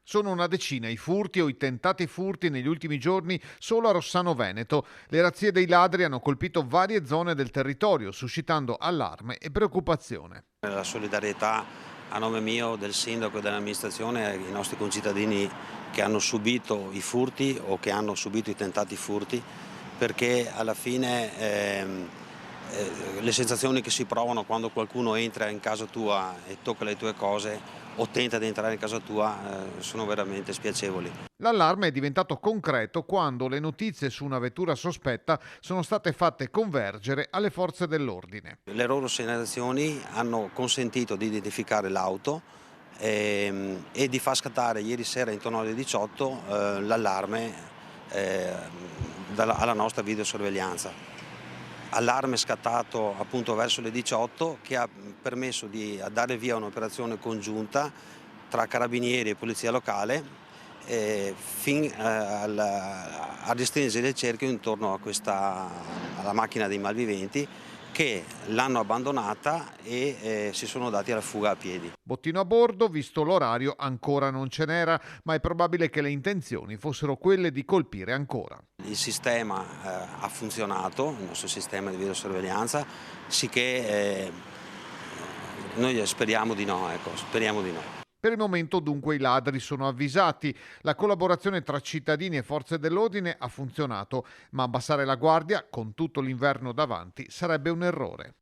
Sono una decina i furti o i tentati furti negli ultimi giorni solo a Rossano Veneto. Le razzie dei ladri hanno colpito varie zone del territorio, suscitando allarme e preoccupazione. La solidarietà a nome mio, del sindaco e dell'amministrazione ai nostri concittadini che hanno subito i furti o che hanno subito i tentati furti, perché alla fine le sensazioni che si provano quando qualcuno entra in casa tua e tocca le tue cose o tenta di entrare in casa tua sono veramente spiacevoli. L'allarme è diventato concreto quando le notizie su una vettura sospetta sono state fatte convergere alle forze dell'ordine. Le loro segnalazioni hanno consentito di identificare l'auto e di far scattare ieri sera intorno alle 18 l'allarme alla nostra videosorveglianza. Allarme scattato appunto verso le 18 che ha permesso di dare via a un'operazione congiunta tra carabinieri e polizia locale a restringere il cerchio intorno alla macchina dei malviventi che l'hanno abbandonata e si sono dati alla fuga a piedi. Bottino a bordo, visto l'orario, ancora non ce n'era, ma è probabile che le intenzioni fossero quelle di colpire ancora. Il sistema ha funzionato, il nostro sistema di videosorveglianza, sicché noi speriamo di no, ecco, speriamo di no. Per il momento dunque i ladri sono avvisati, la collaborazione tra cittadini e forze dell'ordine ha funzionato, ma abbassare la guardia, con tutto l'inverno davanti, sarebbe un errore.